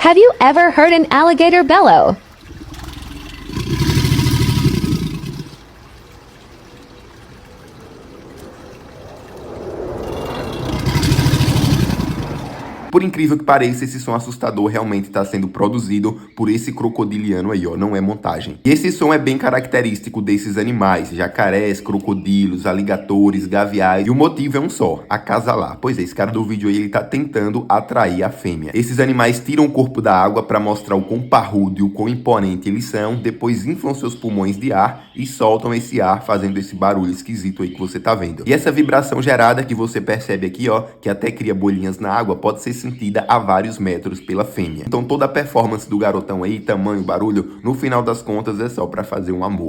Have you ever heard an alligator bellow? Por incrível que pareça, esse som assustador realmente está sendo produzido por esse crocodiliano aí, ó, não é montagem. E esse som é bem característico desses animais, jacarés, crocodilos, aligatores, gaviais, e o motivo é um só, acasalar. Pois é, esse cara do vídeo aí, ele tá tentando atrair a fêmea. Esses animais tiram o corpo da água para mostrar o quão parrudo e o quão imponente eles são, depois inflam seus pulmões de ar e soltam esse ar fazendo esse barulho esquisito aí que você tá vendo. E essa vibração gerada que você percebe aqui, ó, que até cria bolinhas na água, pode ser sentida a vários metros pela fêmea. Então toda a performance do garotão aí, tamanho, barulho, no final das contas é só pra fazer um amor.